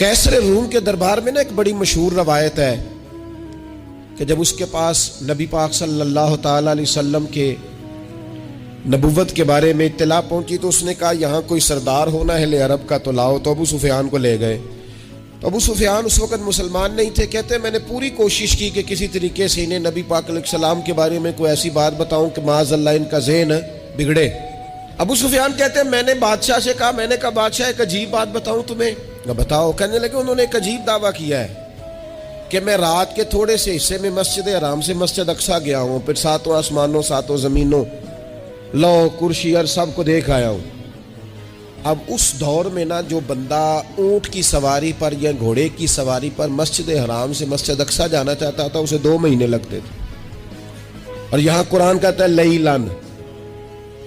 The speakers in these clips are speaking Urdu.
کیسر روم کے دربار میں نا ایک بڑی مشہور روایت ہے کہ جب اس کے پاس نبی پاک صلی اللہ تعالی علیہ وسلم کے نبوت کے بارے میں اطلاع پہنچی تو اس نے کہا یہاں کوئی سردار ہونا ہے عرب کا تو لاؤ، تو ابو سفیان کو لے گئے۔ تو ابو سفیان اس وقت مسلمان نہیں تھے، کہتے میں نے پوری کوشش کی کہ کسی طریقے سے انہیں نبی پاک علیہ السلام کے بارے میں کوئی ایسی بات بتاؤں کہ معاذ اللہ ان کا ذہن بگڑے۔ ابو سفیان کہتے ہیں میں نے بادشاہ سے کہا، میں نے کہا بادشاہ ایک عجیب بات بتاؤں تمہیں؟ بتاؤ۔ کہنے لگے انہوں نے ایک عجیب دعویٰ کیا ہے کہ میں رات کے تھوڑے سے حصے میں مسجد حرام سے مسجد اقصیٰ گیا ہوں، پھر ساتوں آسمانوں ساتوں زمینوں لو کرسی اور سب کو دیکھ آیا ہوں۔ اب اس دور میں نا جو بندہ اونٹ کی سواری پر یا گھوڑے کی سواری پر مسجد حرام سے مسجد اقصیٰ جانا چاہتا تھا اسے 2 مہینے لگتے تھے، اور یہاں قرآن کہتا ہے لیلن،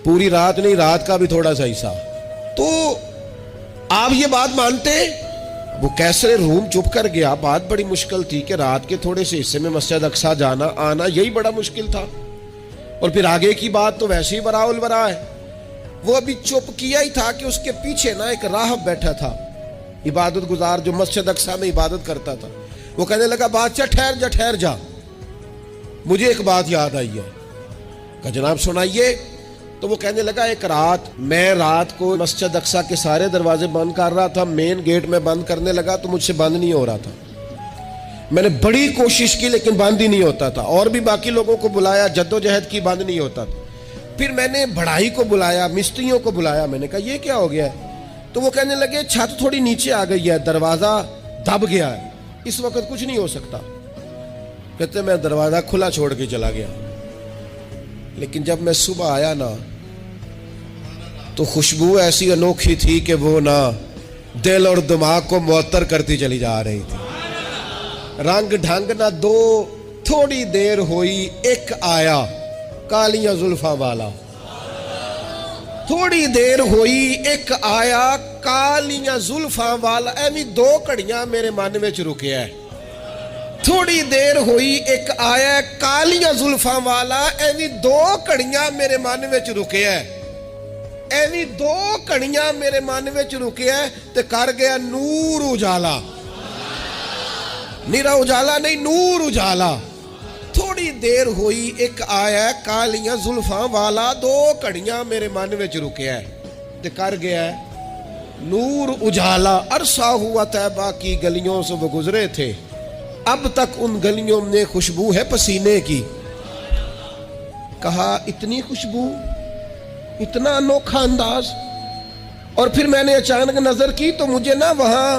پوری رات نہیں، رات کا بھی تھوڑا سا حصہ۔ تو آپ یہ بات مانتے؟ وہ کیسر روم چپ کر گیا، بات بڑی مشکل تھی کہ رات کے تھوڑے سے حصے میں مسجد اقصیٰ جانا آنا یہی بڑا مشکل تھا، اور پھر آگے کی بات تو ویسے ہی برا البرا ہے۔ وہ ابھی چپ کیا ہی تھا کہ اس کے پیچھے نا ایک راہب بیٹھا تھا، عبادت گزار جو مسجد اقصیٰ میں عبادت کرتا تھا۔ وہ کہنے لگا بادشاہ ٹھہر جا، مجھے ایک بات یاد آئی ہے۔ کہا جناب سنائیے۔ تو وہ کہنے لگا ایک رات میں رات کو مسجد اقصیٰ کے سارے دروازے بند کر رہا تھا، مین گیٹ میں بند کرنے لگا تو مجھ سے بند نہیں ہو رہا تھا، میں نے بڑی کوشش کی لیکن بند ہی نہیں ہوتا تھا، اور بھی باقی لوگوں کو بلایا، جدوجہد کی، بند نہیں ہوتا تھا۔ پھر میں نے بڑھائی کو بلایا، مستریوں کو بلایا، میں نے کہا یہ کیا ہو گیا ہے؟ تو وہ کہنے لگے چھت تھوڑی نیچے آ گئی ہے، دروازہ دب گیا ہے، اس وقت کچھ نہیں ہو سکتا۔ کہتے میں دروازہ کھلا چھوڑ کے چلا گیا، لیکن جب میں صبح آیا نا تو خوشبو ایسی انوکھی تھی کہ وہ نا دل اور دماغ کو معطر کرتی چلی جا رہی تھی۔ رنگ ڈھنگ نہ دو، تھوڑی دیر ہوئی ایک آیا کالیاں زلفاں والا، تھوڑی دیر ہوئی ایک آیا کالیاں زلفاں والا، ایویں 2 گھڑیاں میرے من وچ رکیا ہے۔ تھوڑی دیر ہوئی ایک آیا کالیاں زلفاں والا، ایویں 2 گھڑیاں میرے من وچ رکیا ہے، ایویں 2 گھڑیاں میرے من وچ رکیا ہے تے کر گیا نور اجالا، نیرا اجالا نہیں، نور اجالا۔ تھوڑی دیر ہوئی ایک آیا کالیاں زلفاں والا، 2 گھڑیاں میرے من وچ رکیا ہے تے کر گیا نور اجالا۔ عرصہ ہوا طیبہ کی گلیوں سے وہ گزرے تھے، اب تک ان گلیوں میں خوشبو ہے پسینے کی۔ کہا اتنی خوشبو، اتنا انوکھا انداز۔ اور پھر میں نے اچانک نظر کی تو مجھے نا وہاں